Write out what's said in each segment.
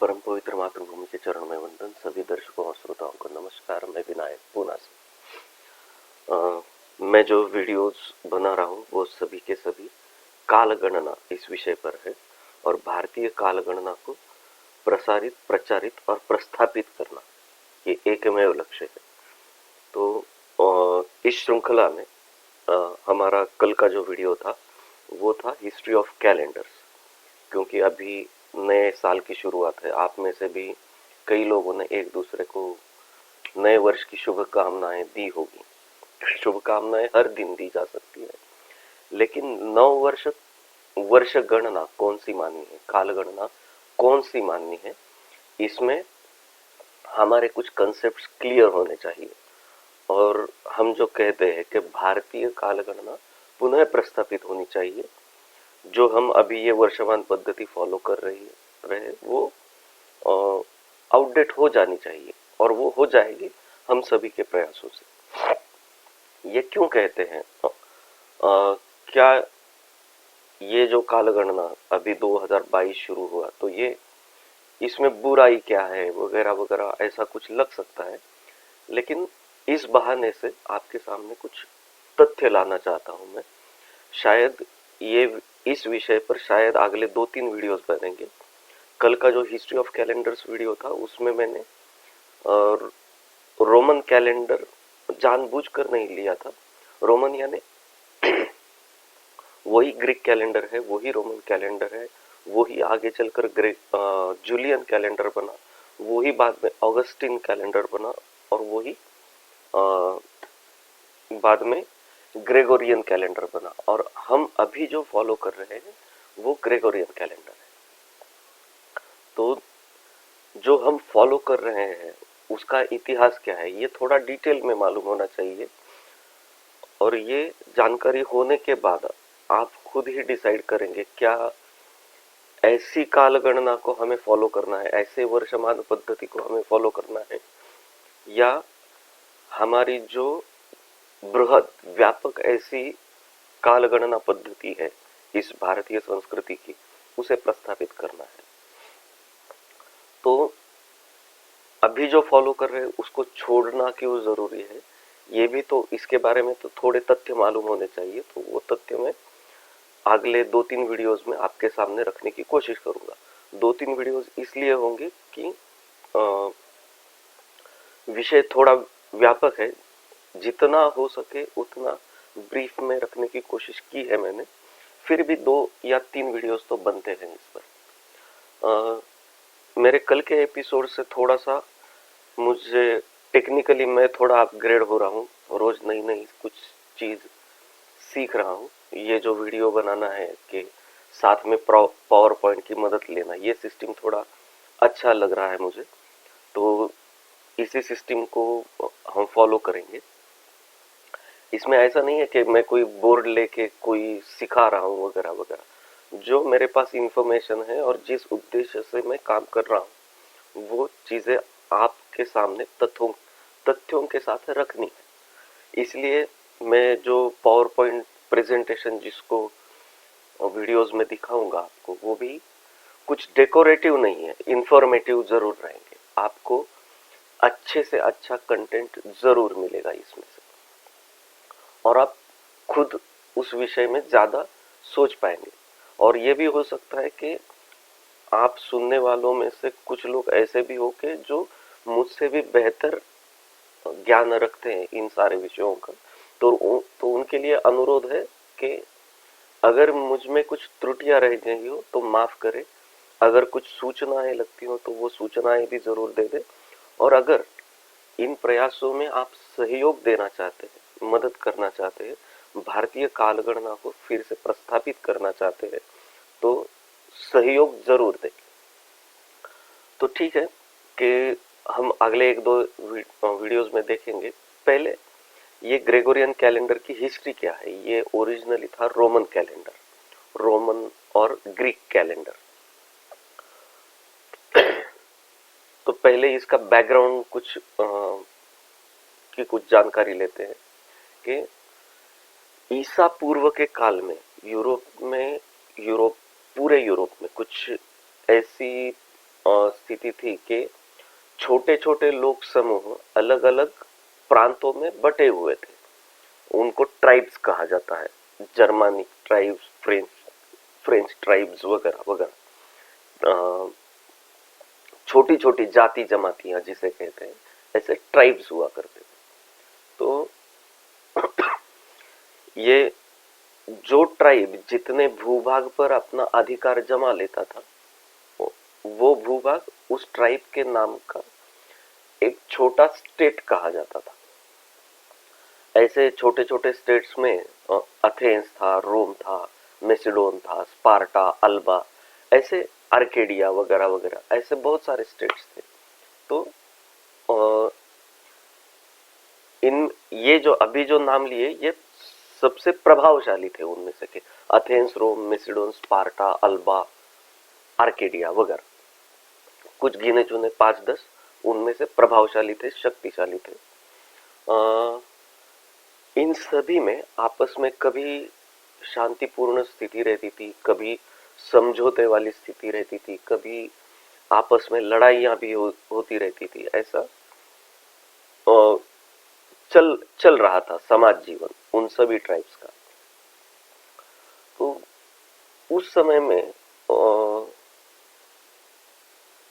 परम पवित्र मातृभूमि के चरण में वंदन। सभी दर्शकों और श्रोताओं को नमस्कार। मैं विनायक पूना से मैं जो वीडियोस बना रहा हूँ वो सभी के सभी कालगणना इस विषय पर है और भारतीय कालगणना को प्रसारित, प्रचारित और प्रस्थापित करना ये एकमेव लक्ष्य है। तो इस श्रृंखला में हमारा कल का जो वीडियो था वो था हिस्ट्री ऑफ कैलेंडर्स, क्योंकि अभी नए साल की शुरुआत है। आप में से भी कई लोगों ने एक दूसरे को नए वर्ष की शुभकामनाएं दी होगी। शुभकामनाएं हर दिन दी जा सकती है, लेकिन नव वर्ष वर्ष गणना कौन सी माननी है, काल गणना कौन सी माननी है, इसमें हमारे कुछ कंसेप्ट्स क्लियर होने चाहिए। और हम जो कहते हैं कि भारतीय काल गणना पुनः प्रस्थापित होनी चाहिए। जो हम अभी ये वर्षमान पद्धति फॉलो कर रहे वो आउटडेट हो जानी चाहिए, और वो हो जाएगी हम सभी के प्रयासों से। ये क्यों कहते हैं? क्या ये जो कालगणना अभी 2022 शुरू हुआ तो ये इसमें बुराई क्या है वगैरह वगैरह ऐसा कुछ लग सकता है, लेकिन इस बहाने से आपके सामने कुछ तथ्य लाना चाहता हूं मैं। शायद ये इस विषय पर शायद अगले 2-3 वीडियोस बनेंगे। कल का जो हिस्ट्री ऑफ कैलेंडर्स वीडियो था उसमें मैंने रोमन कैलेंडर जानबूझकर नहीं लिया था। रोमन यानी वही ग्रीक कैलेंडर है, वही रोमन कैलेंडर है, वही आगे चलकर जूलियन कैलेंडर बना, वही बाद में ऑगस्टिन कैलेंडर बना, और वही बाद में ग्रेगोरियन कैलेंडर बना। और हम अभी जो फॉलो कर रहे हैं वो ग्रेगोरियन कैलेंडर है। तो जो हम फॉलो कर रहे हैं उसका इतिहास क्या है ये थोड़ा डिटेल में मालूम होना चाहिए, और ये जानकारी होने के बाद आप खुद ही डिसाइड करेंगे क्या ऐसी काल गणना को हमें फॉलो करना है, ऐसे वर्षमान पद्धति को हमें फॉलो करना है, या हमारी जो बृहद व्यापक ऐसी काल गणना पद्धति है इस भारतीय संस्कृति की उसे प्रस्थापित करना है। तो अभी जो फॉलो कर रहे हैं उसको छोड़ना क्यों जरूरी है, ये भी तो इसके बारे में तो थोड़े तथ्य मालूम होने चाहिए। तो वो तथ्य मैं अगले 2-3 वीडियोस में आपके सामने रखने की कोशिश करूंगा। 2-3 वीडियोस इसलिए होंगे कि विषय थोड़ा व्यापक है, जितना हो सके उतना ब्रीफ में रखने की कोशिश की है मैंने। फिर भी 2 या 3 वीडियोस तो बनते हैं इस पर। मेरे कल के एपिसोड से थोड़ा सा मुझे टेक्निकली मैं थोड़ा अपग्रेड हो रहा हूँ, रोज नई नई कुछ चीज सीख रहा हूँ। ये जो वीडियो बनाना है कि साथ में पावर पॉइंट की मदद लेना, ये सिस्टम थोड़ा अच्छा लग रहा है मुझे। तो इसी सिस्टम को हम फॉलो करेंगे। इसमें ऐसा नहीं है कि मैं कोई बोर्ड लेके कोई सिखा रहा हूँ वगैरह वगैरह। जो मेरे पास इंफॉर्मेशन है और जिस उद्देश्य से मैं काम कर रहा हूँ वो चीजें आपके सामने तथ्यों के साथ रखनी है। इसलिए मैं जो पावर पॉइंट प्रेजेंटेशन जिसको वीडियोस में दिखाऊंगा आपको, वो भी कुछ डेकोरेटिव नहीं है, इंफॉर्मेटिव जरूर रहेंगे। आपको अच्छे से अच्छा कंटेंट जरूर मिलेगा इसमें से, और आप खुद उस विषय में ज्यादा सोच पाएंगे। और ये भी हो सकता है कि आप सुनने वालों में से कुछ लोग ऐसे भी हो के जो मुझसे भी बेहतर ज्ञान रखते हैं इन सारे विषयों का। तो उनके लिए अनुरोध है कि अगर मुझ में कुछ त्रुटियां रह गई हो तो माफ करें। अगर कुछ सूचनाएं लगती हो तो वो सूचनाएं भी जरूर दे दे। और अगर इन प्रयासों में आप सहयोग देना चाहते हैं, मदद करना चाहते हैं, भारतीय कालगणना को फिर से प्रस्थापित करना चाहते हैं, तो सहयोग जरूर दें। तो ठीक है कि हम अगले 1-2 वीडियोस में देखेंगे। पहले ये ग्रेगोरियन कैलेंडर की हिस्ट्री क्या है। ये ओरिजिनली था रोमन कैलेंडर, रोमन और ग्रीक कैलेंडर। तो पहले इसका बैकग्राउंड कुछ जानकारी लेते हैं कि ईसा पूर्व के काल में पूरे यूरोप में कुछ ऐसी स्थिति थी कि छोटे छोटे लोक समूह अलग अलग प्रांतों में बटे हुए थे, उनको ट्राइब्स कहा जाता है, जर्मनिक ट्राइब्स, फ्रेंच ट्राइब्स वगैरह वगैरह, छोटी छोटी जाति जमातियां जिसे कहते हैं, ऐसे ट्राइब्स हुआ करते थे। तो ये जो ट्राइब जितने भूभाग पर अपना अधिकार जमा लेता था, वो भूभाग उस ट्राइब के नाम का एक छोटा स्टेट कहा जाता था। ऐसे छोटे छोटे स्टेट्स में अथेंस था, रोम था, मेसिडोन था, स्पार्टा, अल्बा, ऐसे आर्केडिया वगैरह वगैरह, ऐसे बहुत सारे स्टेट्स थे। तो इन ये जो अभी जो नाम लिए, ये सबसे प्रभावशाली थे उनमें से के अथेंस, रोम, मेसिडोन, स्पार्टा, अल्बा, आर्केडिया वगैरह, कुछ गिने चुने 5-10 उनमें से प्रभावशाली थे, शक्तिशाली थे। इन सभी में आपस में कभी शांतिपूर्ण स्थिति रहती थी, कभी समझौते वाली स्थिति रहती थी, कभी आपस में लड़ाइयां भी होती रहती थी। ऐसा चल रहा था समाज जीवन उन सभी ट्राइब्स का। तो उस समय में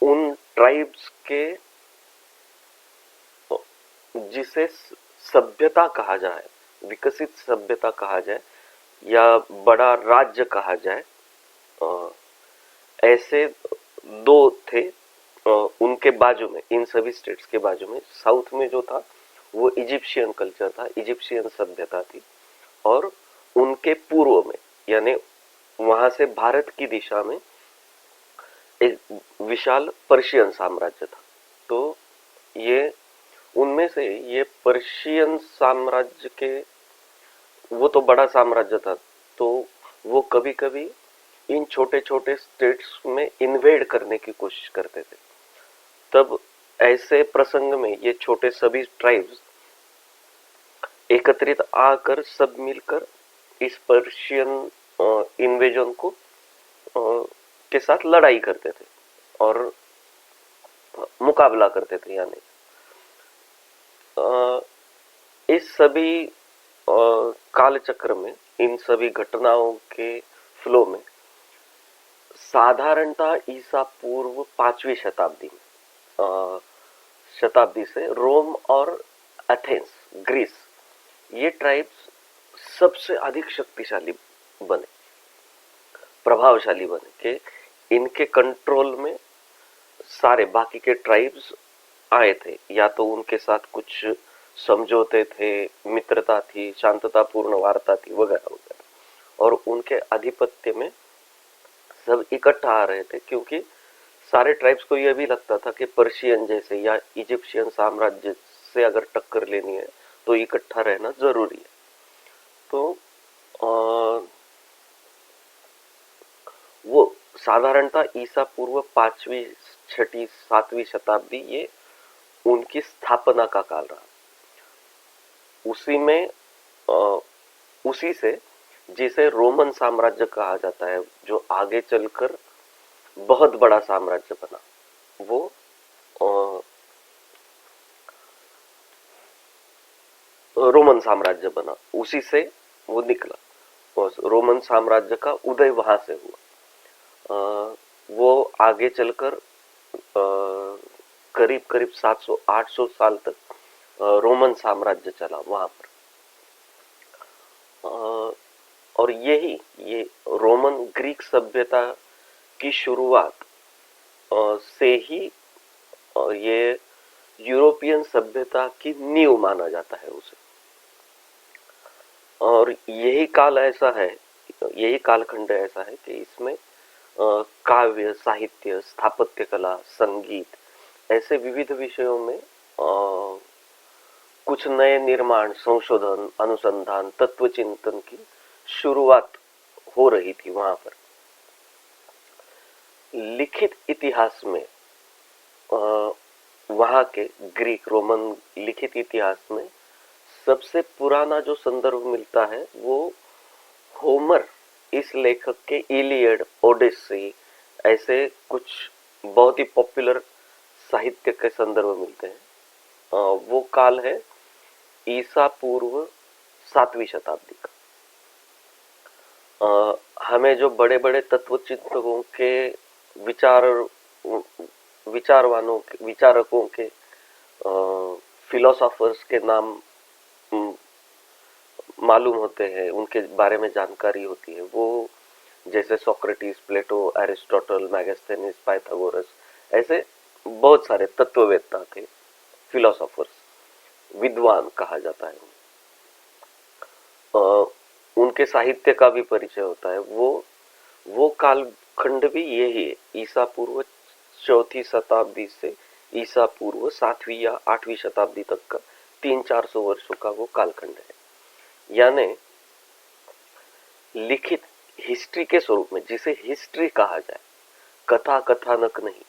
उन ट्राइब्स के जिसे सभ्यता कहा जाए, विकसित सभ्यता कहा जाए या बड़ा राज्य कहा जाए, ऐसे दो थे। उनके बाजू में, इन सभी स्टेट्स के बाजू में साउथ में जो था वो इजिप्शियन कल्चर था, इजिप्शियन सभ्यता थी, और उनके पूर्व में यानी वहां से भारत की दिशा में एक विशाल पर्शियन साम्राज्य था। तो ये उनमें से ये पर्शियन साम्राज्य के, वो तो बड़ा साम्राज्य था, तो वो कभी कभी इन छोटे छोटे स्टेट्स में इन्वेड करने की कोशिश करते थे। तब ऐसे प्रसंग में ये छोटे सभी ट्राइब्स एकत्रित आकर सब मिलकर इस पर्शियन इन्वेजन को के साथ लड़ाई करते थे और मुकाबला करते थे। यानी इस सभी कालचक्र में, इन सभी घटनाओं के फ्लो में साधारणतः ईसा पूर्व 5वीं शताब्दी से रोम और एथेंस, ग्रीस, ये ट्राइब्स सबसे अधिक शक्तिशाली बने, प्रभावशाली बने कि इनके कंट्रोल में सारे बाकी के ट्राइब्स आए थे। या तो उनके साथ कुछ समझौते थे, मित्रता थी, शांततापूर्ण वार्ता थी वगैरह वगैरह, और उनके आधिपत्य में सब इकट्ठा आ रहे थे, क्योंकि सारे ट्राइब्स को यह भी लगता था कि पर्शियन जैसे या इजिप्शियन साम्राज्य से अगर टक्कर लेनी है तो इकट्ठा रहना जरूरी है। तो वो साधारणतः ईसा पूर्व 5वीं, 6वीं, 7वीं शताब्दी ये उनकी स्थापना का काल रहा। उसी में उसी से जिसे रोमन साम्राज्य कहा जाता है, जो आगे चलकर बहुत बड़ा साम्राज्य बना, वो रोमन साम्राज्य बना, उसी से वो निकला। रोमन साम्राज्य का उदय वहां से हुआ। वो आगे चलकर करीब करीब 700-800 साल तक रोमन साम्राज्य चला वहां पर। और ये रोमन ग्रीक सभ्यता की शुरुआत से ही ये यूरोपियन सभ्यता की नींव माना जाता है उसे। और यही काल ऐसा है, यही कालखंड ऐसा है कि इसमें काव्य, साहित्य, स्थापत्य कला, संगीत, ऐसे विविध विषयों में कुछ नए निर्माण, संशोधन, अनुसंधान, तत्व चिंतन की शुरुआत हो रही थी वहां पर। लिखित इतिहास में वहां के ग्रीक रोमन लिखित इतिहास में सबसे पुराना जो संदर्भ मिलता है वो होमर, इस लेखक के इलियड, ओडिसी, ऐसे कुछ बहुत ही पॉपुलर साहित्य के संदर्भ मिलते हैं। वो काल है ईसा पूर्व 7वीं शताब्दी का। हमें जो बड़े बड़े तत्वचिंतकों के विचार विचारकों के फिलोसोफर्स के नाम मालूम होते हैं, उनके बारे में जानकारी होती है। वो जैसे सोक्रेटिस, प्लेटो, एरिस्टोटल, मैगस्थेनिस, पाइथागोरस, ऐसे बहुत सारे तत्ववेत्ता थे, फिलोसोफर्स, विद्वान कहा जाता है। उनके साहित्य का भी परिचय होता है। वो कालखंड भी यही है, ईसा पूर्व 4वीं शताब्दी से ईसा पूर्व 7वीं या 8वीं शताब्दी तक का 300-400 वर्षों का वो कालखंड है। यानी लिखित हिस्ट्री के स्वरूप में, जिसे हिस्ट्री कहा जाए, कथा कथानक नहीं,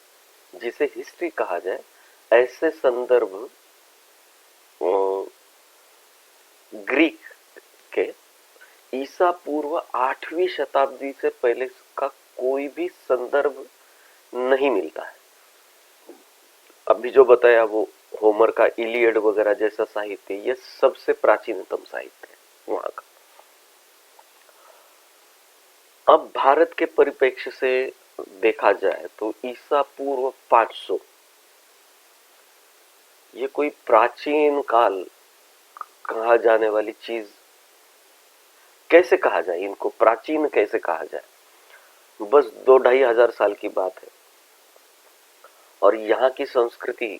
जिसे हिस्ट्री कहा जाए, ऐसे संदर्भ ग्रीक के ईसा पूर्व 8वीं शताब्दी से पहले का कोई भी संदर्भ नहीं मिलता है। अभी जो बताया वो होमर का इलियड वगैरह जैसा साहित्य, ये सबसे प्राचीनतम साहित्य है वहां का। अब भारत के परिप्रेक्ष्य से देखा जाए तो ईसा पूर्व 500 ये कोई प्राचीन काल कहा जाने वाली चीज कैसे कहा जाए, इनको प्राचीन कैसे कहा जाए? बस 2-2.5 हजार साल की बात है। और यहाँ की संस्कृति,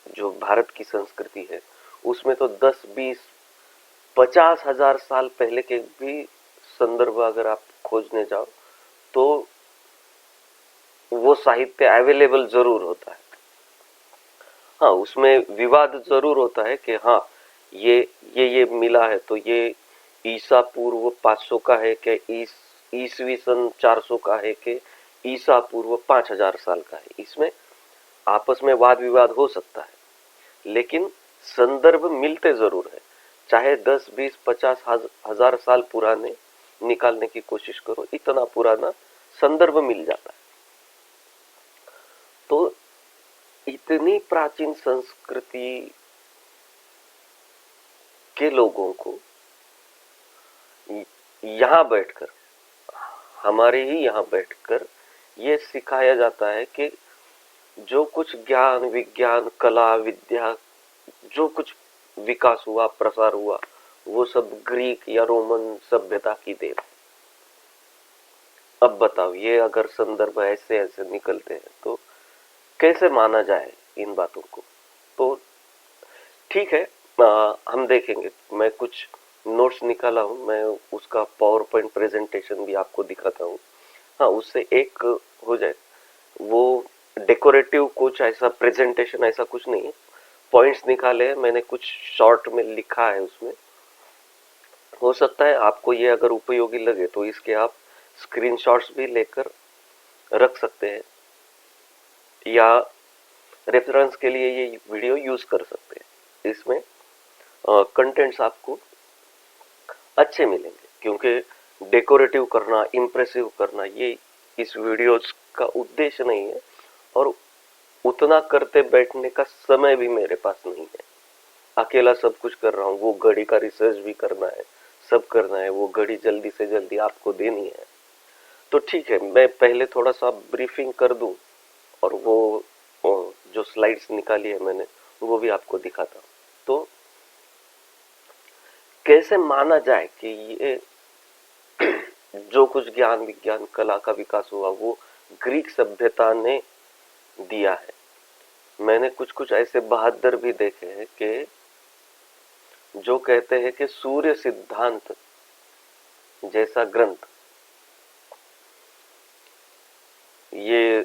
जो भारत की संस्कृति है, उसमें तो 10, 20, 50 हजार साल पहले के भी संदर्भ अगर आप खोजने जाओ तो वो साहित्य अवेलेबल जरूर होता है। हाँ, उसमें विवाद जरूर होता है कि हाँ ये मिला है तो ये ईसा पूर्व 500 का है कि ईसवी सन 400 का है कि ईसा पूर्व 5000 साल का है। इसमें आपस में वाद विवाद हो सकता है, लेकिन संदर्भ मिलते जरूर है। चाहे 10, 20, 50 हजार साल पुराने निकालने की कोशिश करो, इतना पुराना संदर्भ मिल जाता है। तो इतनी प्राचीन संस्कृति के लोगों को यहाँ बैठकर, हमारे ही यहाँ बैठकर ये सिखाया जाता है कि जो कुछ ज्ञान, विज्ञान, कला, विद्या, जो कुछ विकास हुआ, प्रसार हुआ, वो सब ग्रीक या रोमन सभ्यता की देन। अब बताओ, ये अगर संदर्भ ऐसे ऐसे निकलते हैं तो कैसे माना जाए इन बातों को? तो ठीक है, हम देखेंगे। मैं कुछ नोट्स निकाला हूं, मैं उसका पावर पॉइंट प्रेजेंटेशन भी आपको दिखाता हूं। हाँ, उससे एक हो जाए, वो डेकोरेटिव कुछ ऐसा प्रेजेंटेशन ऐसा कुछ नहीं है, पॉइंट्स निकाले हैं मैंने, कुछ शॉर्ट में लिखा है उसमें। हो सकता है आपको ये अगर उपयोगी लगे तो इसके आप स्क्रीनशॉट्स भी लेकर रख सकते हैं या रेफरेंस के लिए ये वीडियो यूज कर सकते हैं। इसमें कंटेंट्स आपको अच्छे मिलेंगे, क्योंकि डेकोरेटिव करना, इम्प्रेसिव करना, ये इस वीडियोस का उद्देश्य नहीं है, और उतना करते बैठने का समय भी मेरे पास नहीं है। अकेला सब कुछ कर रहा हूँ, वो घड़ी का रिसर्च भी करना है, सब करना है, वो घड़ी जल्दी से जल्दी आपको देनी है। तो ठीक है, मैं पहले थोड़ा सा ब्रीफिंग कर दूं और वो जो स्लाइड्स निकाली है मैंने वो भी आपको दिखाता हूँ। तो कैसे माना जाए कि ये जो कुछ ज्ञान, विज्ञान, कला का विकास हुआ वो ग्रीक सभ्यता ने दिया है? मैंने कुछ कुछ ऐसे बहादुर भी देखे हैं कि जो कहते हैं कि सूर्य सिद्धांत जैसा ग्रंथ, ये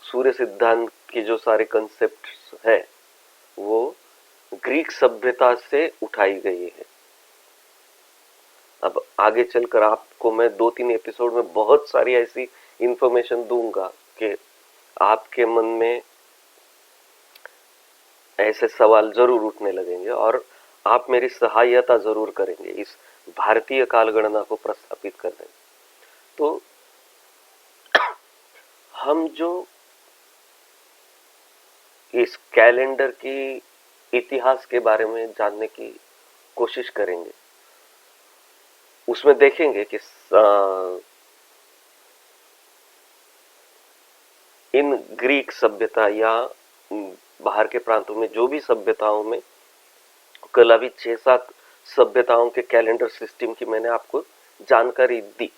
सूर्य सिद्धांत की जो सारे कंसेप्ट है वो ग्रीक सभ्यता से उठाई गई है। अब आगे चलकर आपको मैं 2-3 एपिसोड में बहुत सारी ऐसी इंफॉर्मेशन दूंगा कि आपके मन में ऐसे सवाल जरूर उठने लगेंगे और आप मेरी सहायता जरूर करेंगे इस भारतीय कालगणना को प्रस्थापित करने में। तो हम जो इस कैलेंडर की इतिहास के बारे में जानने की कोशिश करेंगे, उसमें देखेंगे कि इन ग्रीक सभ्यता या बाहर के प्रांतों में जो भी सभ्यताओं में कल अभी 6-7 सभ्यताओं के कैलेंडर सिस्टम की मैंने आपको जानकारी दी।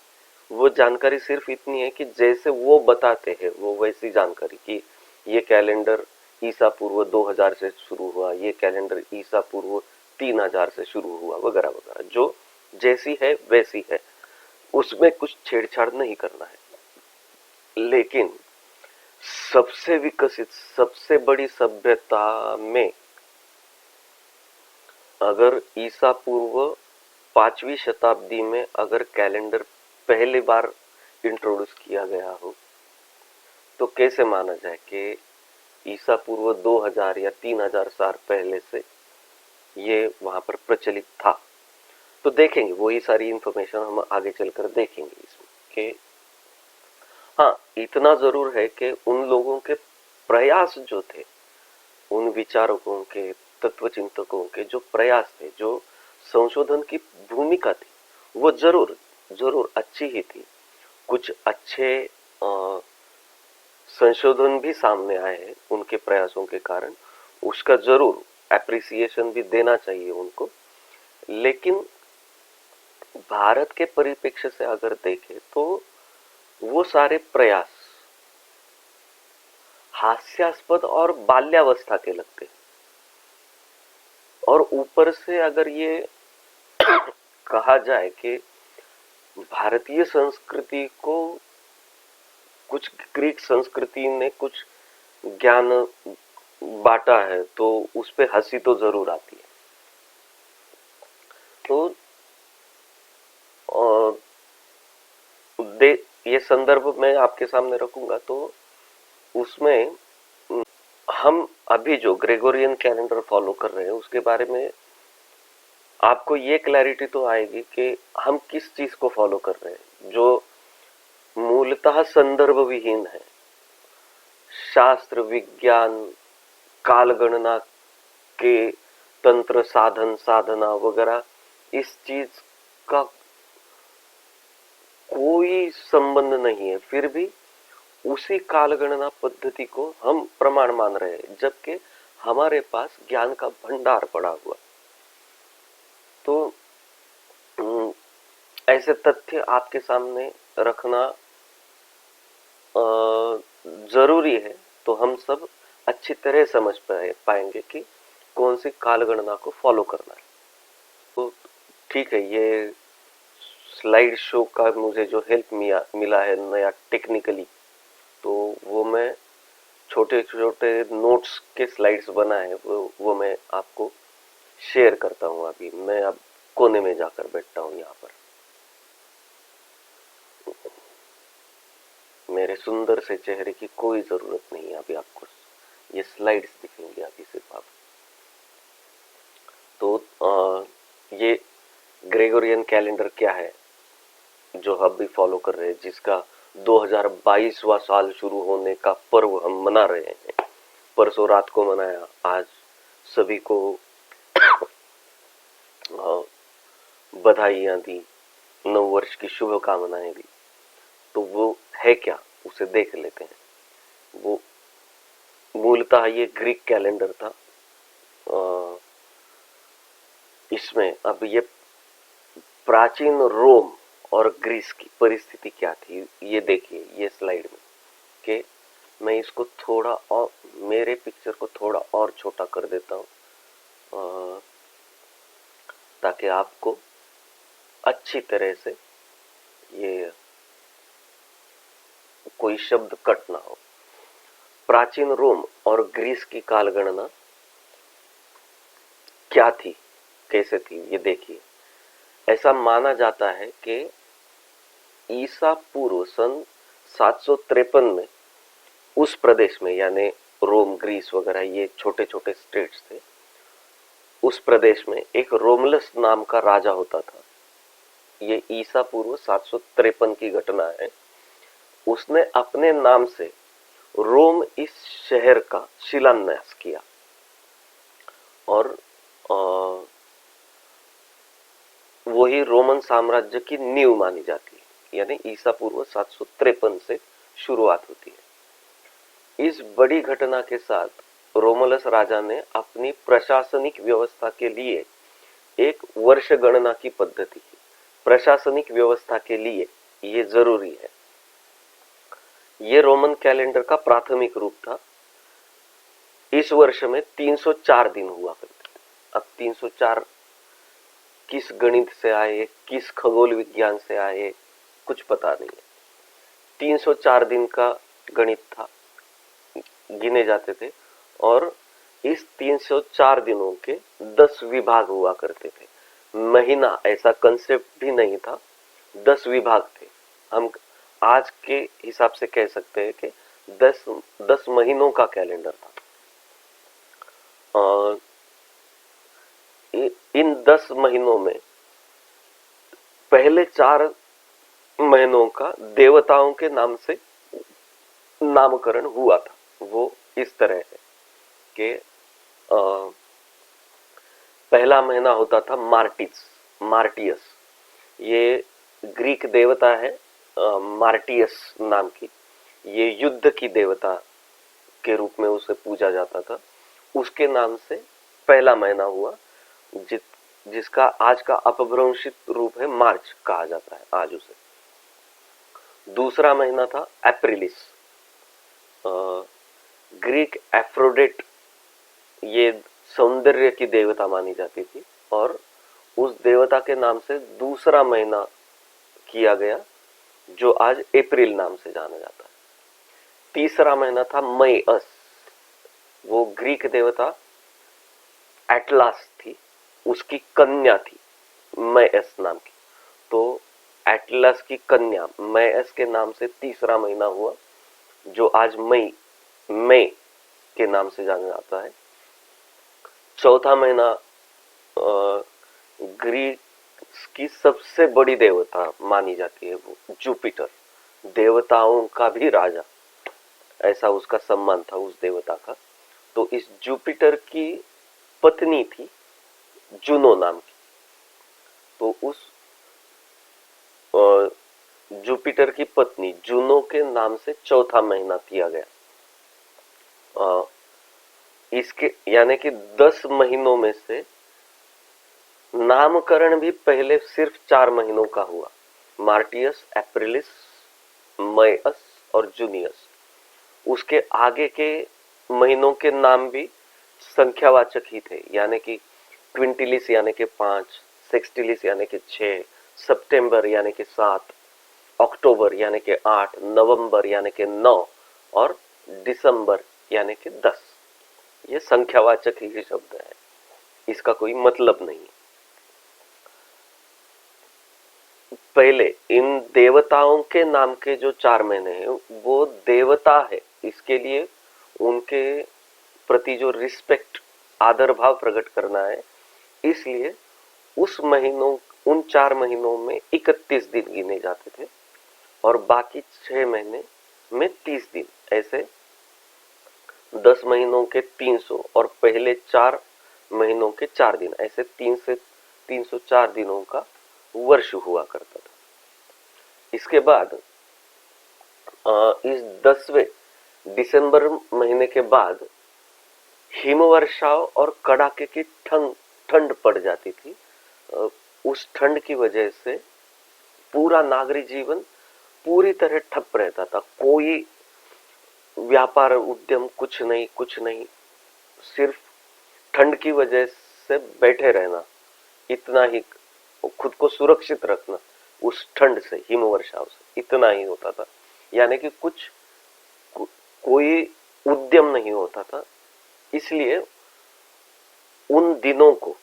वो जानकारी सिर्फ इतनी है कि जैसे वो बताते हैं वो वैसी जानकारी कि ये कैलेंडर ईसा पूर्व 2000 से शुरू हुआ, ये कैलेंडर ईसा पूर्व 3000 से शुरू हुआ, वगैरह वगैरह, जो जैसी है वैसी है, उसमें कुछ छेड़छाड़ नहीं करना है। लेकिन सबसे विकसित सबसे बड़ी सभ्यता में अगर ईसा पूर्व 5वीं शताब्दी में अगर कैलेंडर पहली बार इंट्रोड्यूस किया गया हो तो कैसे माना जाए कि ईसा पूर्व 2000 या 3000 साल पहले से ये वहां पर प्रचलित था। तो देखेंगे वही सारी इंफॉर्मेशन हम आगे चलकर देखेंगे इसमें कि हाँ, इतना जरूर है कि उन लोगों के प्रयास जो थे, उन विचारकों के, तत्व चिंतकों के जो प्रयास थे, जो संशोधन की भूमिका थी, वो जरूर जरूर अच्छी ही थी। कुछ अच्छे संशोधन भी सामने आए हैं उनके प्रयासों के कारण, उसका जरूर एप्रिसिएशन भी देना चाहिए उनको। लेकिन भारत के परिप्रेक्ष्य से अगर देखें तो वो सारे प्रयास हास्यास्पद और बाल्यावस्था के लगते हैं। और ऊपर से अगर ये कहा जाए कि भारतीय संस्कृति को कुछ ग्रीक संस्कृति ने कुछ ज्ञान बांटा है तो उस पे हंसी तो जरूर आती है। तो ये संदर्भ मैं आपके सामने रखूंगा। तो उसमें हम अभी जो ग्रेगोरियन कैलेंडर फॉलो कर रहे हैं उसके बारे में आपको ये क्लैरिटी तो आएगी कि हम किस चीज को फॉलो कर रहे हैं, जो मूलतः संदर्भ विहीन है। शास्त्र, विज्ञान, कालगणना के तंत्र, साधन, साधना वगैरह, इस चीज का कोई संबंध नहीं है, फिर भी उसी कालगणना पद्धति को हम प्रमाण मान रहे हैं, जबकि हमारे पास ज्ञान का भंडार पड़ा हुआ। तो ऐसे तथ्य आपके सामने रखना जरूरी है, तो हम सब अच्छी तरह समझ पाएंगे कि कौन सी कालगणना को फॉलो करना है। तो ठीक है, ये स्लाइड शो का मुझे जो हेल्प मिला है नया टेक्निकली, तो वो मैं छोटे छोटे नोट्स के स्लाइड्स बनाए वो मैं आपको शेयर करता हूँ। अभी मैं अब कोने में जाकर बैठता हूँ, यहाँ पर मेरे सुंदर से चेहरे की कोई जरूरत नहीं है। अभी आपको ये स्लाइड्स दिखेंगे अभी सिर्फ आप। तो ये ग्रेगोरियन कैलेंडर क्या है जो हम भी फॉलो कर रहे हैं, जिसका 2022वां साल शुरू होने का पर्व हम मना रहे हैं। परसों रात को मनाया, आज सभी को बधाइयां दी, नव वर्ष की शुभकामनाएं दी। तो वो है क्या, उसे देख लेते हैं। वो मूलतः ये ग्रीक कैलेंडर था। इसमें अब ये प्राचीन रोम और ग्रीस की परिस्थिति क्या थी ये देखिए ये स्लाइड में, कि मैं इसको थोड़ा और मेरे पिक्चर को थोड़ा और छोटा कर देता हूँ ताकि आपको अच्छी तरह से ये कोई शब्द कट ना हो। प्राचीन रोम और ग्रीस की कालगणना क्या थी, कैसे थी, ये देखिए। ऐसा माना जाता है कि ईसा पूर्व सन 753 में उस प्रदेश में, यानी रोम, ग्रीस वगैरह ये छोटे छोटे स्टेट्स थे, उस प्रदेश में एक रोमलस नाम का राजा होता था। ये ईसा पूर्व 753 की घटना है। उसने अपने नाम से रोम इस शहर का शिलान्यास किया और वही रोमन साम्राज्य की नींव मानी जाती है, यानी ईसा पूर्व 753 से शुरुआत होती है। इस बड़ी घटना के साथ रोमलस राजा ने अपनी प्रशासनिक व्यवस्था के लिए एक वर्ष गणना की पद्धति की। प्रशासनिक व्यवस्था के लिए ये जरूरी है। ये रोमन कैलेंडर का प्राथमिक रूप था। इस वर्ष में 304 दिन हुआ करते थे। अब 304 किस गणित से आए, किस खगोल विज्ञान से आए, कुछ पता नहीं है। 304 दिन का गणित था, गिने जाते थे और इस 304 दिनों के 10 विभाग हुआ करते थे। महीना ऐसा कंसेप्ट भी नहीं था, 10 विभाग थे। हम आज के हिसाब से कह सकते हैं कि 10 महीनों का कैलेंडर था। और इन 10 महीनों में पहले 4 महीनों का देवताओं के नाम से नामकरण हुआ था। वो इस तरह है कि पहला महीना होता था मार्टियस। ये ग्रीक देवता है मार्टियस नाम की। ये युद्ध की देवता के रूप में उसे पूजा जाता था। उसके नाम से पहला महीना हुआ, जिसका आज का अपभ्रंशित रूप है मार्च कहा जाता है आज उसे। दूसरा महीना था अप्रिलिस। ग्रीक एफ्रोडेट ये सौंदर्य की देवता मानी जाती थी और उस देवता के नाम से दूसरा महीना किया गया, जो आज अप्रैल नाम से जाना जाता है। तीसरा महीना था मईअस। वो ग्रीक देवता एटलास थी, उसकी कन्या थी मईअस नाम की। तो एटलस की कन्या मईअस के नाम से तीसरा महीना हुआ, जो आज मई के नाम से जाना जाता है। चौथा महीना ग्रीक की सबसे बड़ी देवता मानी जाती है वो जुपिटर, देवताओं का भी राजा, ऐसा उसका सम्मान था उस देवता का। तो इस जुपिटर की पत्नी थी जुनो नाम की। तो उस जुपिटर की पत्नी जुनो के नाम से चौथा महीना किया गया। इसके यानी कि 10 महीनों में से नामकरण भी पहले सिर्फ 4 महीनों का हुआ, मार्टियस, अप्रिलिस, मईअस और जूनियस। उसके आगे के महीनों के नाम भी संख्यावाचक ही थे, यानी कि क्विंटिलिस यानी कि 5, सेक्सटिलिस यानी कि 6, सितंबर यानी कि 7, अक्टूबर यानी कि 8, नवंबर यानी कि 9 और दिसंबर यानी कि 10। ये संख्यावाचक ही शब्द है, इसका कोई मतलब नहीं। पहले इन देवताओं के नाम के जो 4 महीने हैं वो देवता है, इसके लिए उनके प्रति जो रिस्पेक्ट, आदर भाव प्रकट करना है, इसलिए उन 4 महीनों में 31 दिन गिने जाते थे और बाकी 6 महीने में 30 दिन। ऐसे 10 महीनों के 300 और पहले 4 महीनों के 4 दिन, ऐसे 3 से 304 दिनों का वर्ष हुआ करता था। इसके बाद इस 10वें दिसंबर महीने के बाद हिमवर्षाव और कड़ाके की ठंड पड़ जाती थी। उस ठंड की वजह से पूरा नागरिक जीवन पूरी तरह ठप रहता था। कोई व्यापार उद्यम कुछ नहीं, सिर्फ ठंड की वजह से बैठे रहना, इतना ही, खुद को सुरक्षित रखना उस ठंड से, हिमवर्षाव से, इतना ही होता था। यानी कि कोई उद्यम नहीं होता था। इसलिए उन दिनों को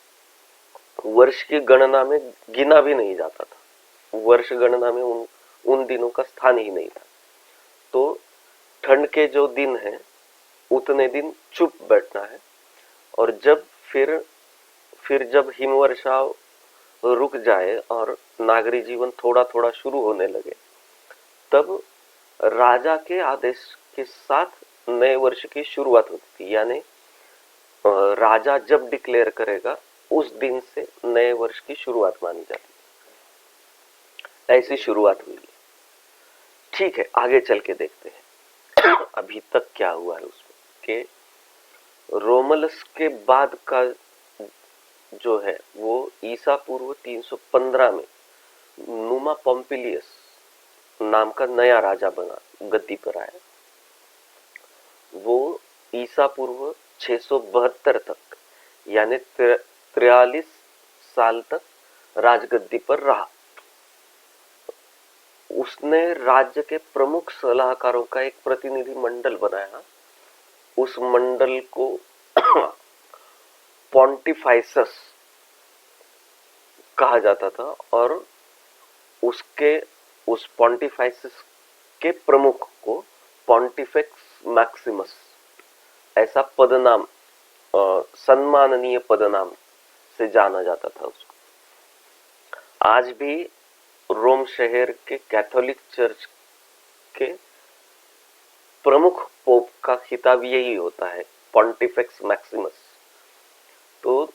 वर्ष की गणना में गिना भी नहीं जाता था। वर्ष गणना में उन दिनों का स्थान ही नहीं था। तो ठंड के जो दिन हैं उतने दिन चुप बैठना है और जब फिर जब हिमवर्षाव रुक जाए और नागरिक जीवन थोड़ा थोड़ा शुरू होने लगे, तब राजा के आदेश के साथ नए वर्ष की शुरुआत होती थी, यानी राजा जब डिक्लेयर करेगा उस दिन से नए वर्ष की शुरुआत मानी जाती है। ऐसी शुरुआत हुई है। ठीक है, आगे चल के देखते हैं अभी तक क्या हुआ है उसमें कि रोमलस के बाद का जो है वो ईसा पूर्व 315 में नुमा पोम्पिलियस नाम का नया राजा बना, गद्दी पर आया। वो ईसा पूर्व 672 तक यानी 43 साल तक राजगद्दी पर रहा। उसने राज्य के प्रमुख सलाहकारों का एक प्रतिनिधि मंडल बनाया। उस मंडल को पॉन्टिफाइसस कहा जाता था और उस पॉन्टिफाइसस के प्रमुख को पॉन्टिफेक्स मैक्सिमस ऐसा पदनाम, सम्माननीय पदनाम से जाना जाता था उसको। आज भी रोम शहर के कैथोलिक चर्च के प्रमुख पोप का खिताब यही होता है, पॉन्टिफेक्स मैक्सिमस। तो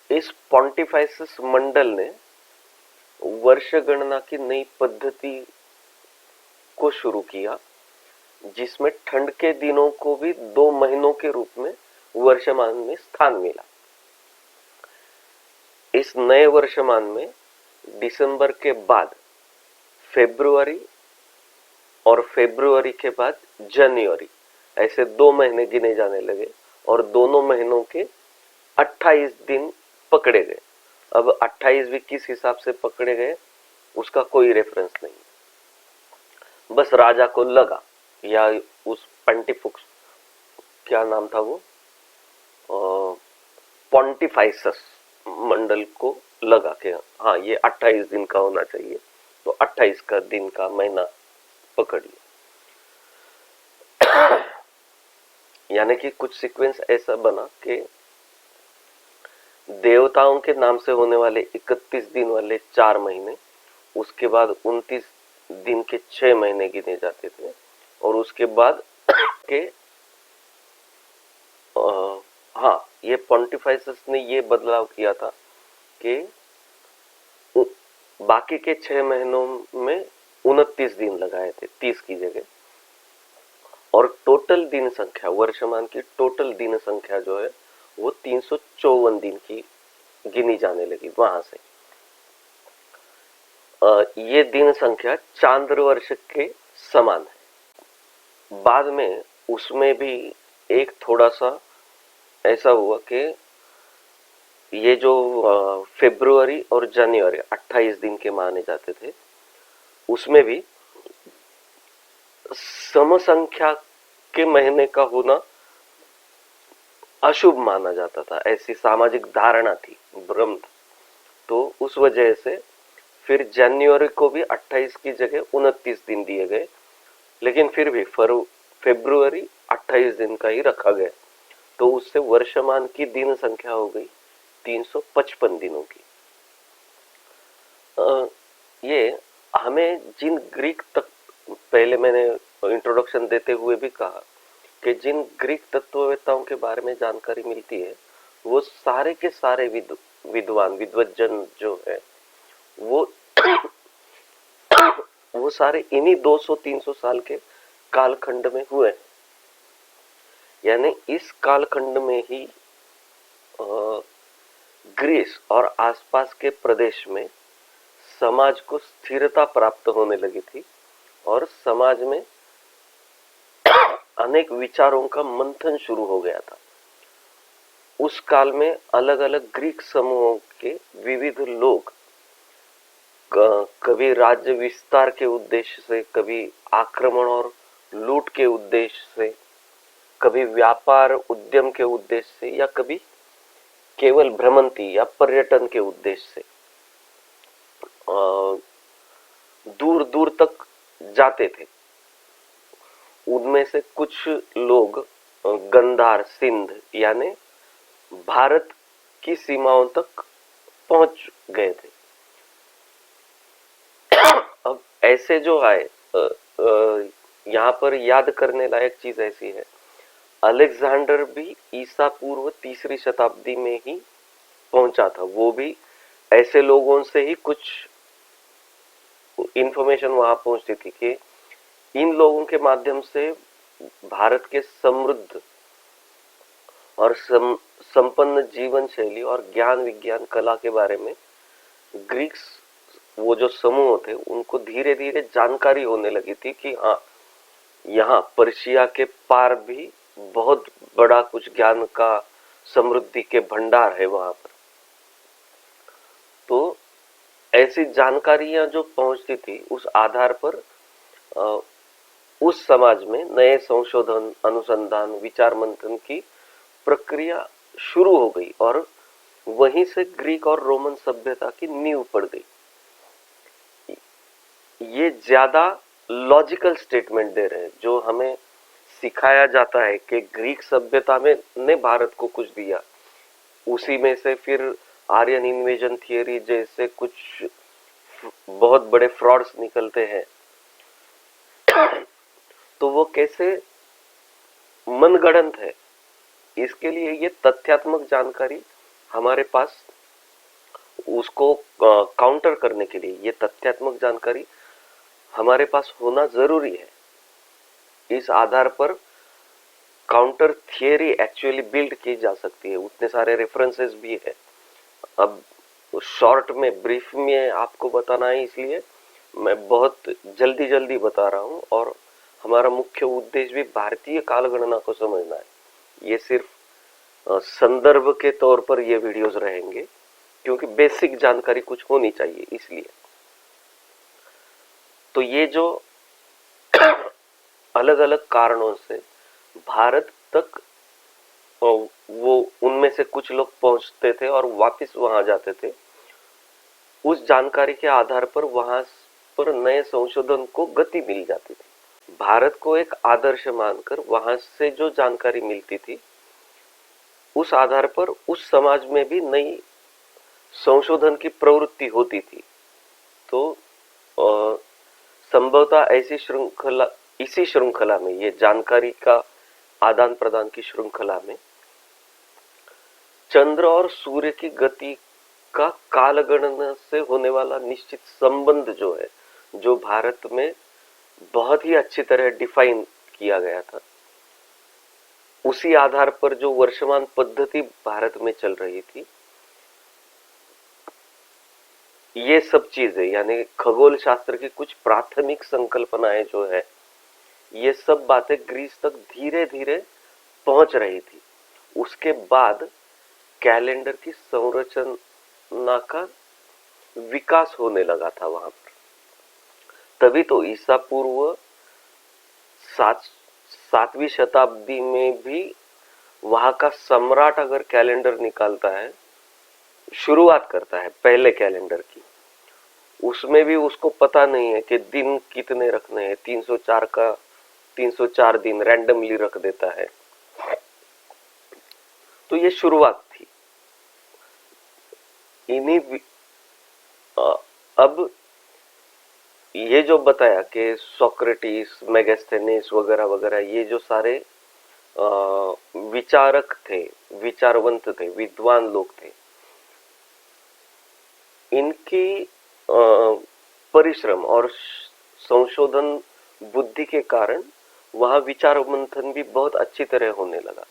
इस पॉन्टिफाइसस मंडल ने वर्ष गणना की नई पद्धति को शुरू किया, जिसमें ठंड के दिनों को भी 2 महीनों के रूप में वर्षमान में स्थान मिला। इस नए वर्षमान में दिसंबर के बाद फरवरी और फरवरी के बाद जनवरी, ऐसे 2 महीने गिने जाने लगे और दोनों महीनों के 28 दिन पकड़े गए। अब 28 भी किस हिसाब से पकड़े गए उसका कोई रेफरेंस नहीं, बस राजा को लगा या उस पंटिफुक्स, क्या नाम था वो, पॉन्टिफाइसस मंडल को लगा कि हाँ ये 28 दिन का होना चाहिए, तो 28 का दिन का महीना पकड़ लिया। यानी कि कुछ सीक्वेंस ऐसा बना कि देवताओं के नाम से होने वाले 31 दिन वाले 4 महीने, उसके बाद 29 दिन के 6 महीने गिने जाते थे और उसके बाद के हाँ, ये पॉन्टिफाइसस ने ये बदलाव किया था कि बाकी के 6 महीनों में 29 दिन लगाए थे 30 की जगह, और टोटल दिन संख्या, वर्षमान की टोटल दिन संख्या जो है वो 354 दिन की गिनी जाने लगी वहां से। ये दिन संख्या चांद्र वर्ष के समान है। बाद में उसमें भी एक थोड़ा सा ऐसा हुआ कि ये जो फरवरी और जनवरी 28 दिन के माने जाते थे, उसमें भी समसंख्या के महीने का होना अशुभ माना जाता था, ऐसी सामाजिक धारणा थी, भ्रम था। तो उस वजह से फिर जनवरी को भी 28 की जगह 29 दिन दिए गए, लेकिन फिर भी फरवरी 28 दिन का ही रखा गया। तो उससे वर्षमान की दिन संख्या हो गई 355 दिनों की। ये हमें जिन ग्रीक तक, पहले मैंने इंट्रोडक्शन देते हुए भी कहा कि जिन ग्रीक तत्ववेताओं के बारे में जानकारी मिलती है, वो सारे के सारे विद्वज्जन जो है वो सारे इन्हीं 200-300 साल के कालखंड में हुए हैं। यानी इस कालखंड में ही ग्रीस और आसपास के प्रदेश में समाज को स्थिरता प्राप्त होने लगी थी और समाज में अनेक विचारों का मंथन शुरू हो गया था। उस काल में अलग अलग ग्रीक समूहों के विविध लोग कभी राज्य विस्तार के उद्देश्य से, कभी आक्रमण और लूट के उद्देश्य से, कभी व्यापार उद्यम के उद्देश्य से, या कभी केवल भ्रमंती या पर्यटन के उद्देश्य से दूर दूर तक जाते थे। उनमें से कुछ लोग गंधार, सिंध यानी भारत की सीमाओं तक पहुंच गए थे। अब ऐसे जो आए यहाँ पर याद करने लायक चीज ऐसी है, अलेक्जेंडर भी ईसा पूर्व 3री शताब्दी में ही पहुंचा था। वो भी ऐसे लोगों से ही कुछ इंफॉर्मेशन वहां पहुंचती थी कि इन लोगों के माध्यम से भारत के समृद्ध और संपन्न जीवन शैली और ज्ञान विज्ञान कला के बारे में ग्रीक्स, वो जो समूह थे, उनको धीरे धीरे जानकारी होने लगी थी कि हाँ, यहाँ पर्शिया के पार भी बहुत बड़ा कुछ ज्ञान का समृद्धि के भंडार है वहां पर। तो ऐसी जानकारियां जो पहुंचती थी, उस आधार पर उस समाज में नए संशोधन, अनुसंधान, विचार मंथन की प्रक्रिया शुरू हो गई और वहीं से ग्रीक और रोमन सभ्यता की नींव पड़ गई। ये ज्यादा लॉजिकल स्टेटमेंट दे रहे हैं। जो हमें सिखाया जाता है कि ग्रीक सभ्यता में ने भारत को कुछ दिया, उसी में से फिर आर्यन इन्वेजन थियरी जैसे कुछ बहुत बड़े फ्रॉड्स निकलते हैं, तो वो कैसे मनगढ़ंत है। इसके लिए ये तथ्यात्मक जानकारी हमारे पास, उसको काउंटर करने के लिए ये तथ्यात्मक जानकारी हमारे पास होना जरूरी है। इस आधार पर काउंटर थियरी एक्चुअली बिल्ड की जा सकती है। उतने सारे रेफरेंसेस भी है। अब शॉर्ट में, ब्रीफ में आपको बताना है, इसलिए मैं बहुत जल्दी जल्दी बता रहा हूँ। और हमारा मुख्य उद्देश्य भी भारतीय कालगणना को समझना है। ये सिर्फ संदर्भ के तौर पर ये वीडियोस रहेंगे, क्योंकि बेसिक जानकारी कुछ होनी चाहिए इसलिए। तो ये जो अलग अलग कारणों से भारत तक वो उनमें से कुछ लोग पहुंचते थे और वापस वहां जाते थे, उस जानकारी के आधार पर वहां पर नए संशोधन को गति मिल जाती थी। भारत को एक आदर्श मानकर वहां से जो जानकारी मिलती थी, उस आधार पर उस समाज में भी नई संशोधन की प्रवृत्ति होती थी। तो संभवतः इसी श्रृंखला में, ये जानकारी का आदान प्रदान की श्रृंखला में, चंद्र और सूर्य की गति का कालगणना से होने वाला निश्चित संबंध जो है, जो भारत में बहुत ही अच्छी तरह डिफाइन किया गया था, उसी आधार पर जो वर्षमान पद्धति भारत में चल रही थी, ये सब चीजें, यानी खगोल शास्त्र की कुछ प्राथमिक संकल्पनाएं जो है, ये सब बातें ग्रीस तक धीरे धीरे पहुंच रही थी। उसके बाद कैलेंडर की संरचना का विकास होने लगा था वहां पर। तभी तो ईसा पूर्व 7वीं शताब्दी में भी वहां का सम्राट अगर कैलेंडर निकालता है, शुरुआत करता है पहले कैलेंडर की, उसमें भी उसको पता नहीं है कि दिन कितने रखने हैं। 304 का 304 दिन रैंडमली रख देता है। तो ये शुरुआत थी। अब ये जो बताया कि सोक्रेटिस, मेगास्थेनिस वगैरह वगैरह, ये जो सारे विचारक थे, विचारवंत थे, विद्वान लोग थे, इनकी परिश्रम और संशोधन बुद्धि के कारण वहां विचार मंथन भी बहुत अच्छी तरह होने लगा।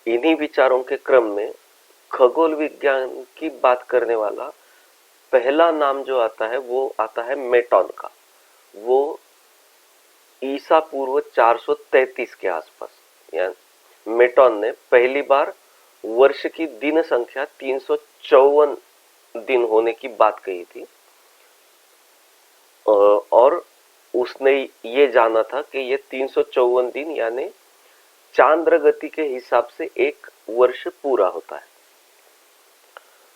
इन्हीं विचारों के क्रम में खगोल विज्ञान की बात करने वाला पहला नाम जो आता है, वो आता है मेटॉन का। वो ईसा पूर्व 433 के आसपास, यानी मेटॉन ने पहली बार वर्ष की दिन संख्या 354 दिन होने की बात कही थी। और उसने ये जाना था कि ये 354 दिन यानी चांद्र गति के हिसाब से एक वर्ष पूरा होता है।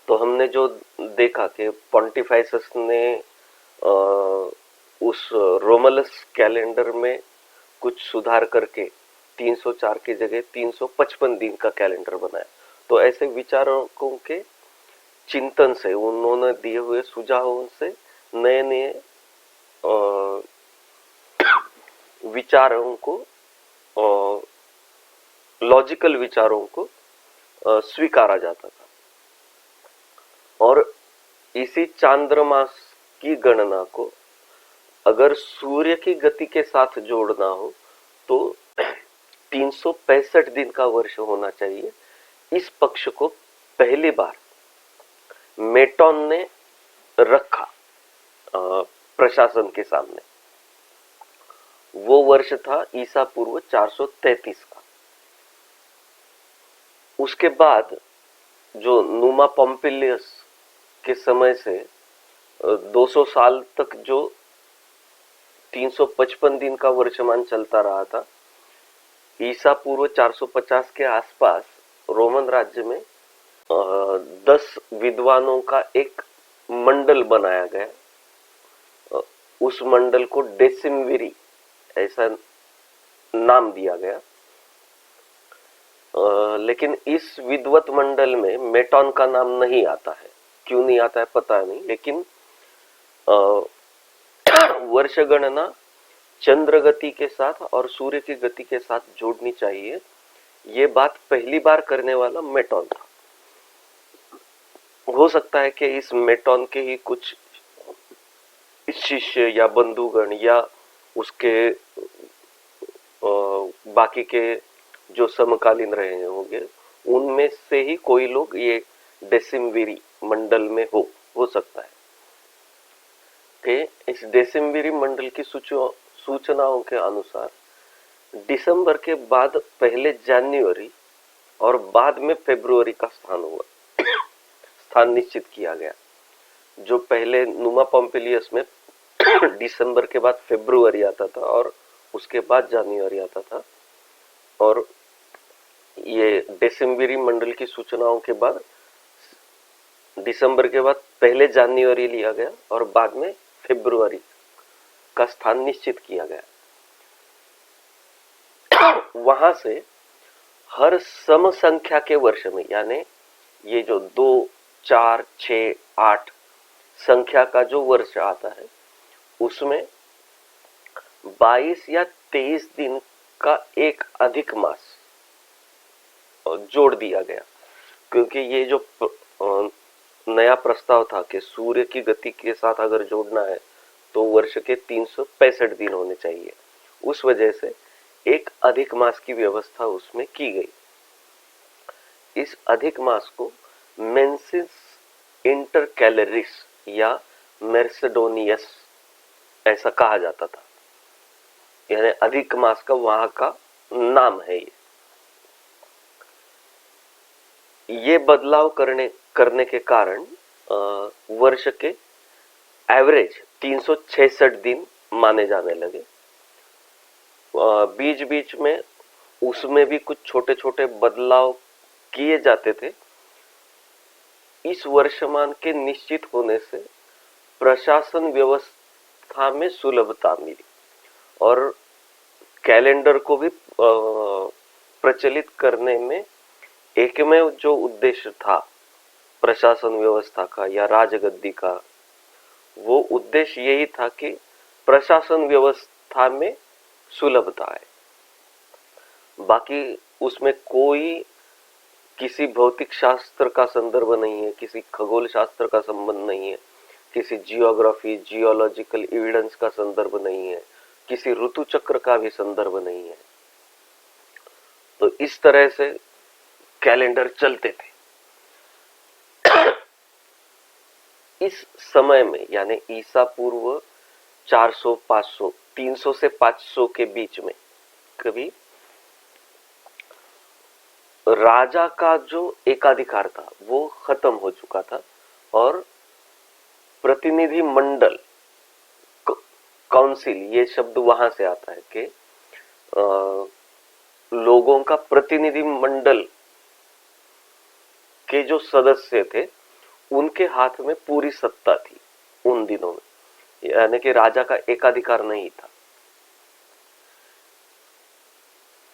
तो हमने जो देखा कि पॉन्टिफाइसस ने उस रोमलस कैलेंडर में कुछ सुधार करके 304 की जगह 355 दिन का कैलेंडर बनाया। तो ऐसे विचारकों के चिंतन से, उन्होंने दिए हुए सुझावों से नए नए विचारों को, लॉजिकल विचारों को स्वीकारा जाता था। और इसी चांद्रमास की गणना को अगर सूर्य की गति के साथ जोड़ना हो तो 365 दिन का वर्ष होना चाहिए। इस पक्ष को पहली बार मेटॉन ने रखा प्रशासन के सामने। वो वर्ष था ईसा पूर्व 433 का। उसके बाद जो नुमा पोम्पिलियस के समय से 200 साल तक जो 355 दिन का वर्षमान चलता रहा था, ईसा पूर्व 450 के आसपास रोमन राज्य में 10 विद्वानों का एक मंडल बनाया गया। उस मंडल को डेसिमविरी ऐसा नाम दिया गया। लेकिन इस विद्वत मंडल में मेटॉन का नाम नहीं आता है। क्यों नहीं आता है पता नहीं, लेकिन वर्ष गणना चंद्र गति के साथ और सूर्य की गति के साथ जोड़नी चाहिए, ये बात पहली बार करने वाला मेटॉन था। हो सकता है कि इस मेटॉन के ही कुछ शिष्य या बंधुगण या उसके बाकी के जो समकालीन रहे होंगे, उनमें से ही कोई लोग ये डेसिमविरी मंडल में हो सकता है कि इस डेसिमविरी मंडल की सूचनाओं के अनुसार दिसंबर के बाद पहले जनवरी और बाद में फरवरी का स्थान निश्चित किया गया। जो पहले नुमा पोम्पिलियस में दिसंबर के बाद फरवरी आता था और उसके बाद जनवरी आता था, और ये डेसिमविरी मंडल की सूचनाओं के बाद दिसंबर के बाद पहले जनवरी लिया गया और बाद में फरवरी का स्थान निश्चित किया गया। वहां से हर सम संख्या के वर्ष में, यानी ये जो 2, 4, 6, 8 संख्या का जो वर्ष आता है, उसमें 22 या 23 दिन का एक अधिक मास जोड़ दिया गया। क्योंकि ये जो नया प्रस्ताव था कि सूर्य की गति के साथ अगर जोड़ना है तो वर्ष के 365 दिन होने चाहिए, उस वजह से एक अधिक मास की व्यवस्था उसमें की गई। इस अधिक मास को मेंसिस इंटरकैलरिस या मेर्सेडोनियस ऐसा कहा जाता था, यानी अधिक मास का वहां का नाम है। ये बदलाव करने के कारण वर्ष के एवरेज 366 दिन माने जाने लगे। बीच बीच में उसमें भी कुछ छोटे छोटे बदलाव किए जाते थे। इस वर्षमान के निश्चित होने से प्रशासन व्यवस्था में सुलभता मिली और कैलेंडर को भी प्रचलित करने में एकमेव जो उद्देश्य था प्रशासन व्यवस्था का या राजगद्दी का, वो उद्देश्य यही था कि प्रशासन व्यवस्था में सुलभता है। बाकी उसमें कोई किसी भौतिक शास्त्र का संदर्भ नहीं है, किसी खगोल शास्त्र का संबंध नहीं है, किसी जियोग्राफी जियोलॉजिकल एविडेंस का संदर्भ नहीं है, किसी ऋतु चक्र का भी संदर्भ नहीं है। तो इस तरह से कैलेंडर चलते थे। इस समय में यानी ईसा पूर्व 400, 500, 300 से 500 के बीच में कभी राजा का जो एकाधिकार था वो खत्म हो चुका था और प्रतिनिधि मंडल, काउंसिल, ये शब्द वहां से आता है कि लोगों का प्रतिनिधि मंडल के जो सदस्य थे उनके हाथ में पूरी सत्ता थी उन दिनों में, यानी कि राजा का एकाधिकार नहीं था।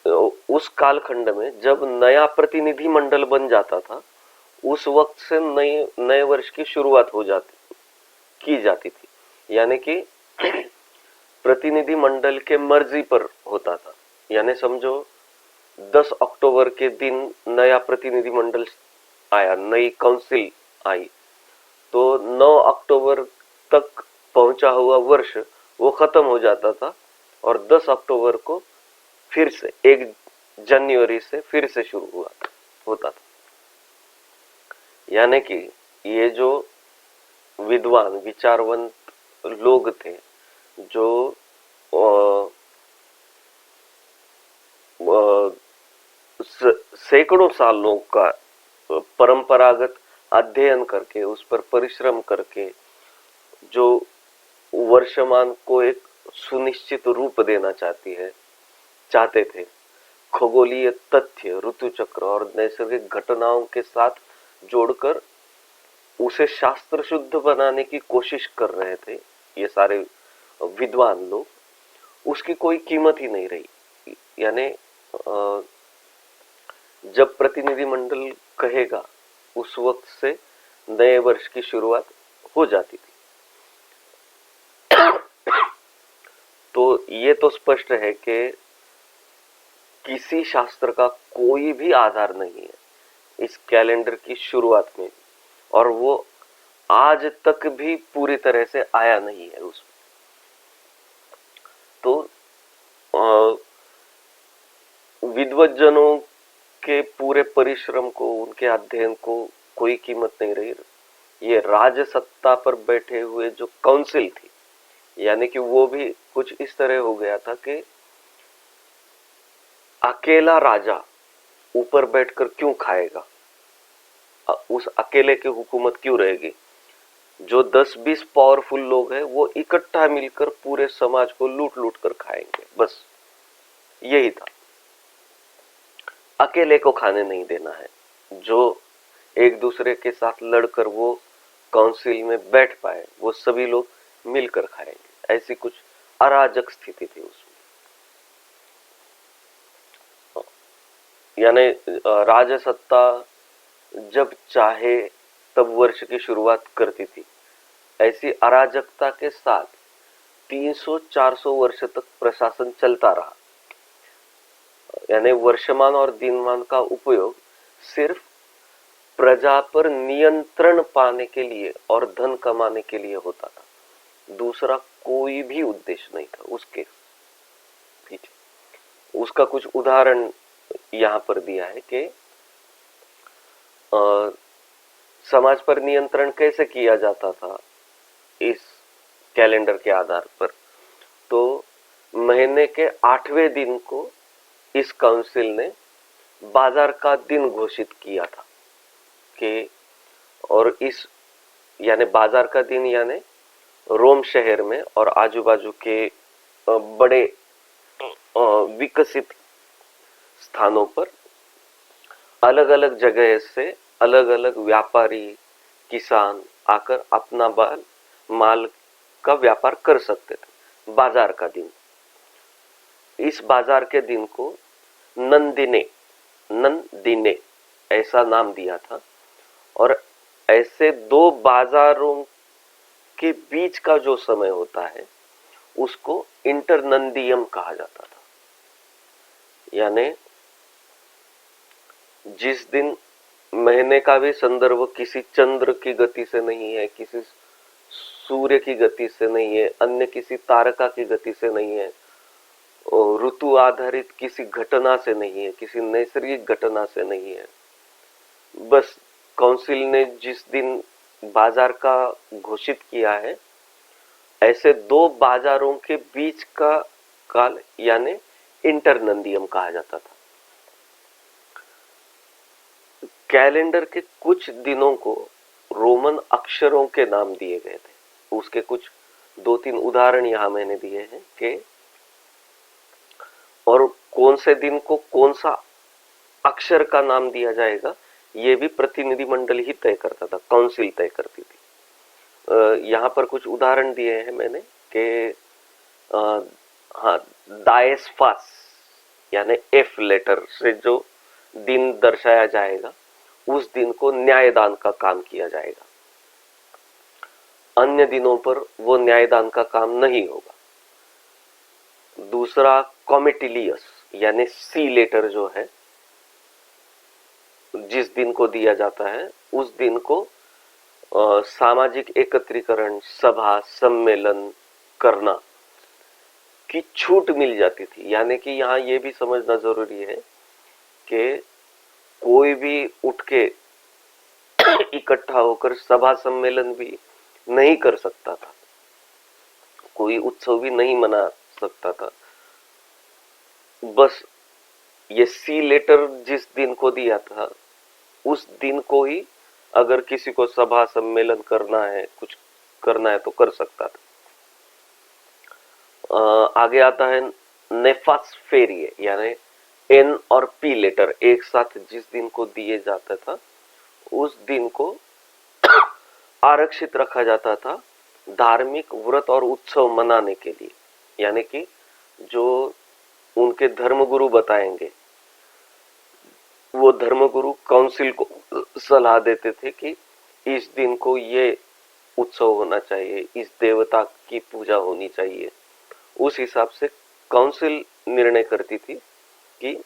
तो उस कालखंड में जब नया प्रतिनिधि मंडल बन जाता था, उस वक्त से नए वर्ष की शुरुआत की जाती थी। यानी कि प्रतिनिधि मंडल के मर्जी पर होता था। यानी समझो 10 अक्टूबर के दिन नया प्रतिनिधि मंडल आया, नई काउंसिल आई, तो 9 अक्टूबर तक पहुंचा हुआ वर्ष वो खत्म हो जाता था और 10 अक्टूबर को फिर से 1 जनवरी से फिर से शुरू होता था। यानी कि ये जो विद्वान विचारवंत लोग थे, जो सैकड़ों सालों का परंपरागत अध्ययन करके, उस पर परिश्रम करके जो वर्षमान को एक सुनिश्चित रूप देना चाहते थे, खगोलीय तथ्य, ऋतु चक्र और नैसर्गिक घटनाओं के साथ जोड़कर उसे शास्त्र शुद्ध बनाने की कोशिश कर रहे थे ये सारे विद्वान लोग, उसकी कोई कीमत ही नहीं रही। यानी जब प्रतिनिधि मंडल कहेगा उस वक्त से नए वर्ष की शुरुआत हो जाती थी। तो ये तो स्पष्ट है कि किसी शास्त्र का कोई भी आधार नहीं है इस कैलेंडर की शुरुआत में, और वो आज तक भी पूरी तरह से आया नहीं है उसमें। तो विद्वज्जनों के पूरे परिश्रम को, उनके अध्ययन को कोई कीमत नहीं रही। ये राजसत्ता पर बैठे हुए जो काउंसिल थी, यानी कि वो भी कुछ इस तरह हो गया था कि अकेला राजा ऊपर बैठकर क्यों खाएगा, उस अकेले की हुकूमत क्यों रहेगी। जो 10-20 पावरफुल लोग हैं वो इकट्ठा मिलकर पूरे समाज को लूट लूट कर खाएंगे, बस यही था। अकेले को खाने नहीं देना है। जो एक दूसरे के साथ लड़कर वो काउंसिल में बैठ पाए, वो सभी लोग मिलकर खाएंगे। ऐसी कुछ अराजक स्थिति थी उसमें। यानी राजसत्ता जब चाहे तब वर्ष की शुरुआत करती थी। ऐसी अराजकता के साथ 300-400 वर्ष तक प्रशासन चलता रहा। यानी वर्षमान और दिनमान का उपयोग सिर्फ प्रजा पर नियंत्रण पाने के लिए और धन कमाने के लिए होता था, दूसरा कोई भी उद्देश्य नहीं था उसके पीछे। उसका कुछ उदाहरण यहाँ पर दिया है कि समाज पर नियंत्रण कैसे किया जाता था इस कैलेंडर के आधार पर। तो महीने के 8वें दिन को इस काउंसिल ने बाजार का दिन घोषित किया था कि, और इस यानी बाजार का दिन यानी रोम शहर में और आजू बाजू के बड़े विकसित स्थानों पर अलग अलग जगह से अलग अलग व्यापारी, किसान आकर अपना माल का व्यापार कर सकते थे। बाजार का दिन, इस बाजार के दिन को नंदिने ऐसा नाम दिया था। और ऐसे दो बाजारों के बीच का जो समय होता है उसको इंटरनंदियम कहा जाता था। यानी जिस दिन महीने का भी संदर्भ किसी चंद्र की गति से नहीं है, किसी सूर्य की गति से नहीं है, अन्य किसी तारका की गति से नहीं है, ऋतु आधारित किसी घटना से नहीं है, किसी नैसर्गिक घटना से नहीं है। बस काउंसिल ने जिस दिन बाजार का घोषित किया है, ऐसे दो बाजारों के बीच का काल यानी इंटरनंदियम कहा जाता था। कैलेंडर के कुछ दिनों को रोमन अक्षरों के नाम दिए गए थे। उसके कुछ 2-3 उदाहरण यहां मैंने दिए हैं कि और कौन से दिन को कौन सा अक्षर का नाम दिया जाएगा ये भी प्रतिनिधि मंडल ही तय करता था, काउंसिल तय करती थी। यहाँ पर कुछ उदाहरण दिए हैं मैंने कि हाँ, दाएस्फास यानी एफ लेटर से जो दिन दर्शाया जाएगा उस दिन को न्यायदान का काम किया जाएगा। अन्य दिनों पर वो न्यायदान का काम नहीं होगा। दूसरा कॉमेटिलियस यानी सी लेटर जो है, जिस दिन को दिया जाता है उस दिन को सामाजिक एकत्रीकरण, सभा, सम्मेलन करना की छूट मिल जाती थी। यानी कि यहाँ ये भी समझना जरूरी है कि कोई भी उठ के इकट्ठा होकर सभा सम्मेलन भी नहीं कर सकता था, कोई उत्सव भी नहीं मना सकता था। बस ये सी लेटर जिस दिन को दिया था उस दिन को ही अगर किसी को सभा सम्मेलन करना है, कुछ करना है तो कर सकता था। आगे आता है नेफास फेरिए, यानी एन और पी लेटर एक साथ जिस दिन को दिए जाता था उस दिन को आरक्षित रखा जाता था धार्मिक व्रत और उत्सव मनाने के लिए। यानी कि जो उनके धर्मगुरु बताएंगे, वो धर्मगुरु काउंसिल को सलाह देते थे कि इस दिन को ये उत्सव होना चाहिए, इस देवता की पूजा होनी चाहिए। उस हिसाब से काउंसिल निर्णय करती थी कि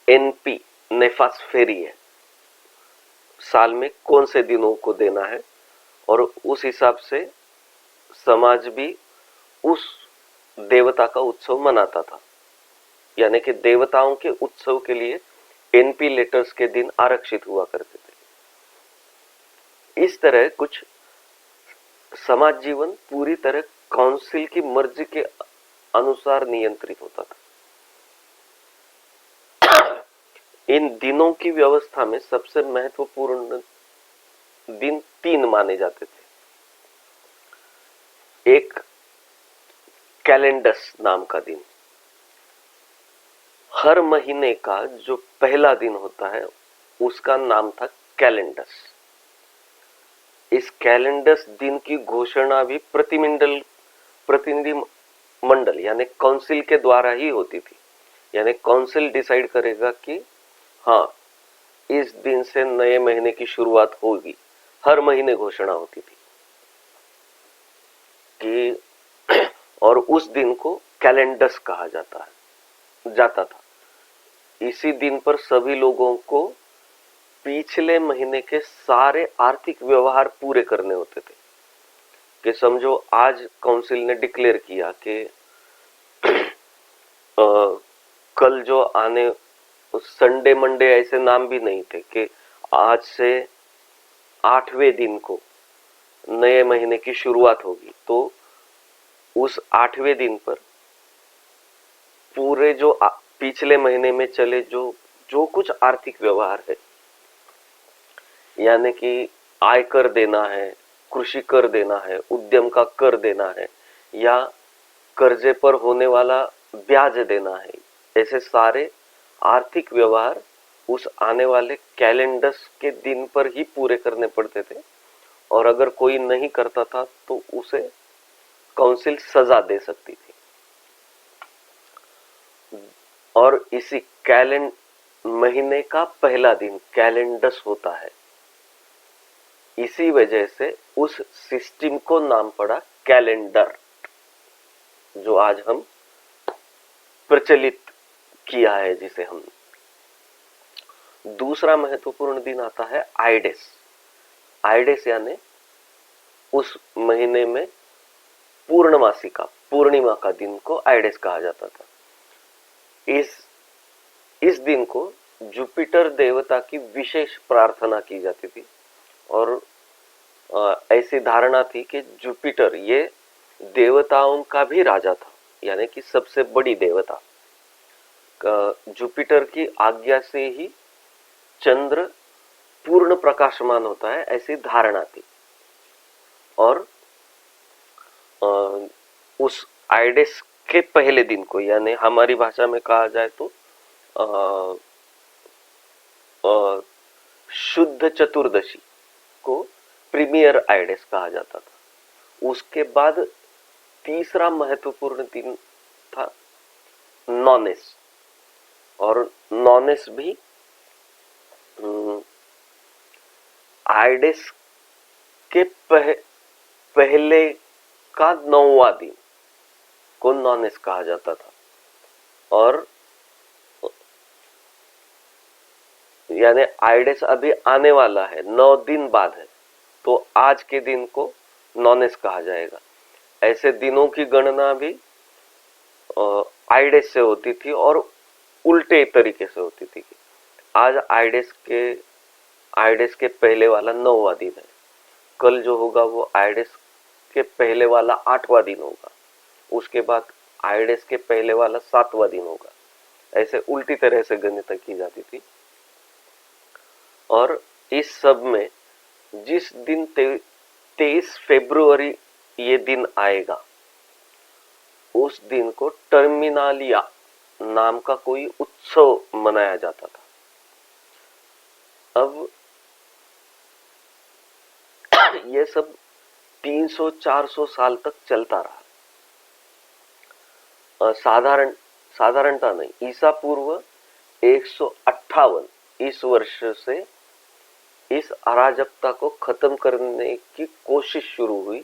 एनपी नेफास फेरी है, साल में कौन से दिनों को देना है, और उस हिसाब से समाज भी उस देवता का उत्सव मनाता था। यानी कि देवताओं के उत्सव के लिए एनपी लेटर्स के दिन आरक्षित हुआ करते थे। इस तरह कुछ समाज जीवन पूरी तरह काउंसिल की मर्जी के अनुसार नियंत्रित होता था। इन दिनों की व्यवस्था में सबसे महत्वपूर्ण दिन 3 माने जाते थे। एक कैलेंडस नाम का दिन, हर महीने का जो पहला दिन होता है उसका नाम था कैलेंडस। इस कैलेंडस दिन की घोषणा भी प्रतिनिधि मंडल यानी काउंसिल के द्वारा ही होती थी। यानी काउंसिल डिसाइड करेगा कि हाँ, इस दिन से नए महीने की शुरुआत होगी। हर महीने घोषणा होती थी कि और उस दिन को कैलेंडस कहा जाता था। इसी दिन पर सभी लोगों को पिछले महीने के सारे आर्थिक व्यवहार पूरे करने होते थे। कि समझो आज काउंसिल ने डिक्लेयर किया कि कल जो आने संडे मंडे ऐसे नाम भी नहीं थे कि आज से 8वें दिन को नए महीने की शुरुआत होगी, तो उस 8वें दिन पर पूरे जो पिछले महीने में चले जो कुछ आर्थिक व्यवहार है, यानी कि आयकर देना है, कृषि कर देना है, उद्यम का कर देना है, या कर्जे पर होने वाला ब्याज देना है, ऐसे सारे आर्थिक व्यवहार उस आने वाले कैलेंडस के दिन पर ही पूरे करने पड़ते थे। और अगर कोई नहीं करता था तो उसे काउंसिल सजा दे सकती थी। और इसी महीने का पहला दिन कैलेंडस होता है। इसी वजह से उस सिस्टम को नाम पड़ा कैलेंडर, जो आज हम प्रचलित किया है जिसे हम। दूसरा महत्वपूर्ण दिन आता है आइडेस। आइडेस यानी उस महीने में पूर्णमासी का, पूर्णिमा का दिन को आइडेस कहा जाता था। इस दिन को जुपिटर देवता की विशेष प्रार्थना की जाती थी। और ऐसी धारणा थी कि जुपिटर ये देवताओं का भी राजा था, यानी कि सबसे बड़ी देवता। जुपिटर की आज्ञा से ही चंद्र पूर्ण प्रकाशमान होता है, ऐसी धारणा थी। और उस आइडेस के पहले दिन को, यानी हमारी भाषा में कहा जाए तो शुद्ध चतुर्दशी को प्रीमियर आइडेस कहा जाता था। उसके बाद तीसरा महत्वपूर्ण दिन था नॉनेस। और नॉनेस भी आइडेस के पहले का 9वां दिन, को नॉनेस कहा जाता था, और यानी आइडेस अभी आने वाला है, 9 दिन बाद है, तो आज के दिन को नॉनेस कहा जाएगा। ऐसे दिनों की गणना भी आइडेस से होती थी और उल्टे तरीके से होती थी। आज आइडेस के पहले वाला 9वां दिन है, कल जो होगा वो आइडेस के पहले वाला 8वां दिन होगा, उसके बाद आइडेस के पहले वाला 7वां दिन होगा। ऐसे उल्टी तरह से गणना की जाती थी। और इस सब में जिस दिन 23 फरवरी ये दिन आएगा, उस दिन को टर्मिनालिया नाम का कोई उत्सव मनाया जाता था। अब ये सब 300-400 साल तक चलता रहा। साधारणता नहीं, ईसा पूर्व 158 इस वर्ष से इस अराजकता को खत्म करने की कोशिश शुरू हुई।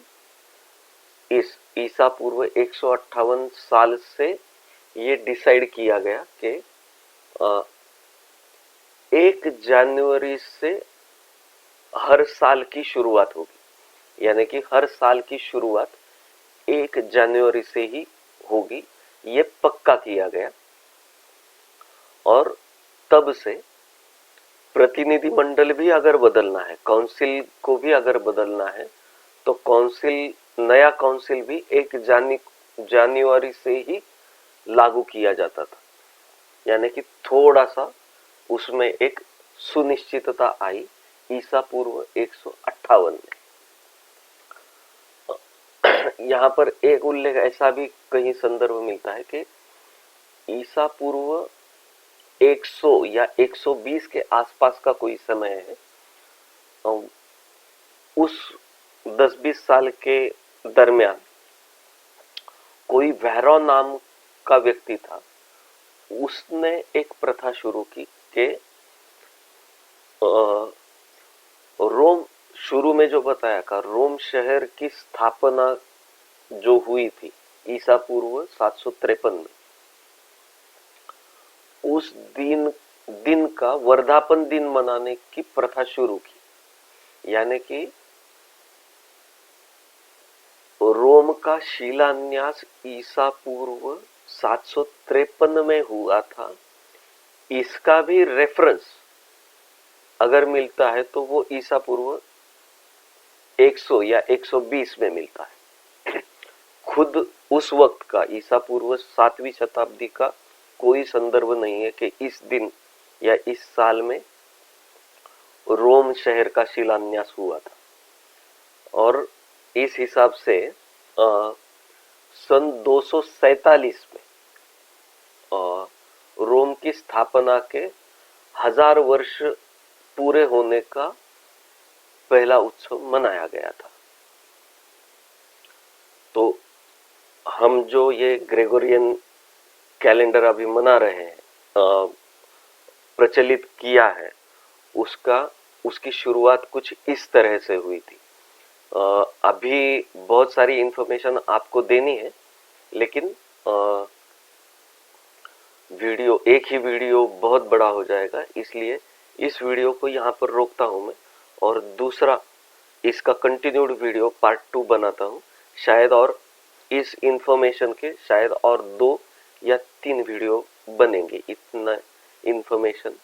इस ईसा पूर्व 158 साल से ये डिसाइड किया गया कि 1 जनवरी से हर साल की शुरुआत होगी, यानी कि हर साल की शुरुआत 1 जनवरी से ही होगी, ये पक्का किया गया। और तब से प्रतिनिधि मंडल भी अगर बदलना है, काउंसिल को भी अगर बदलना है, तो नया काउंसिल भी 1 जनवरी से ही लागू किया जाता था, यानी कि थोड़ा सा उसमें एक सुनिश्चितता आई ईसा पूर्व 158 में। यहाँ पर एक उल्लेख ऐसा भी कहीं संदर्भ मिलता है कि ईसा पूर्व 100 या 120 के आसपास का कोई समय है, उस 10-20 साल के दरमियान कोई वैरो नाम का व्यक्ति था, उसने एक प्रथा शुरू की कि रोम, शुरू में जो बताया था, रोम शहर की स्थापना जो हुई थी ईसा पूर्व 753 में, उस दिन का वर्धापन दिन मनाने की प्रथा शुरू की। यानी कि रोम का शिलान्यास ईसा पूर्व 753 में हुआ था। इसका भी रेफरेंस अगर मिलता है तो वो ईसा पूर्व 100 या 120 में मिलता है। खुद उस वक्त का ईसा पूर्व 7वीं शताब्दी का कोई संदर्भ नहीं है कि इस दिन या इस साल में रोम शहर का शिलान्यास हुआ था। और इस हिसाब से सन 247 में रोम की स्थापना के 1000 वर्ष पूरे होने का पहला उत्सव मनाया गया था। तो हम जो ये ग्रेगोरियन कैलेंडर अभी मना रहे हैं, प्रचलित किया है, उसकी शुरुआत कुछ इस तरह से हुई थी। अभी बहुत सारी इंफॉर्मेशन आपको देनी है, लेकिन एक ही वीडियो बहुत बड़ा हो जाएगा, इसलिए इस वीडियो को यहाँ पर रोकता हूँ मैं, और दूसरा इसका कंटिन्यूड वीडियो पार्ट 2 बनाता हूँ शायद, और इस इंफॉर्मेशन के शायद और 2 या 3 वीडियो बनेंगे, इतना इंफॉर्मेशन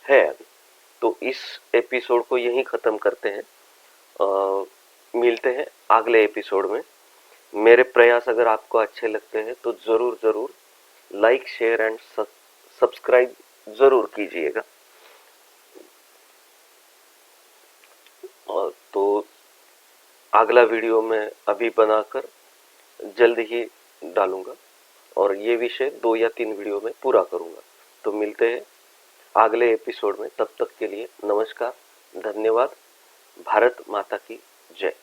है अभी। तो इस एपिसोड को यहीं ख़त्म करते हैं, मिलते हैं अगले एपिसोड में। मेरे प्रयास अगर आपको अच्छे लगते हैं तो ज़रूर लाइक, शेयर एंड सब्सक्राइब ज़रूर कीजिएगा। और तो अगला वीडियो मैं अभी बनाकर जल्द ही डालूंगा, और ये विषय 2 या 3 वीडियो में पूरा करूंगा। तो मिलते हैं अगले एपिसोड में, तब तक के लिए नमस्कार, धन्यवाद, भारत माता की जय।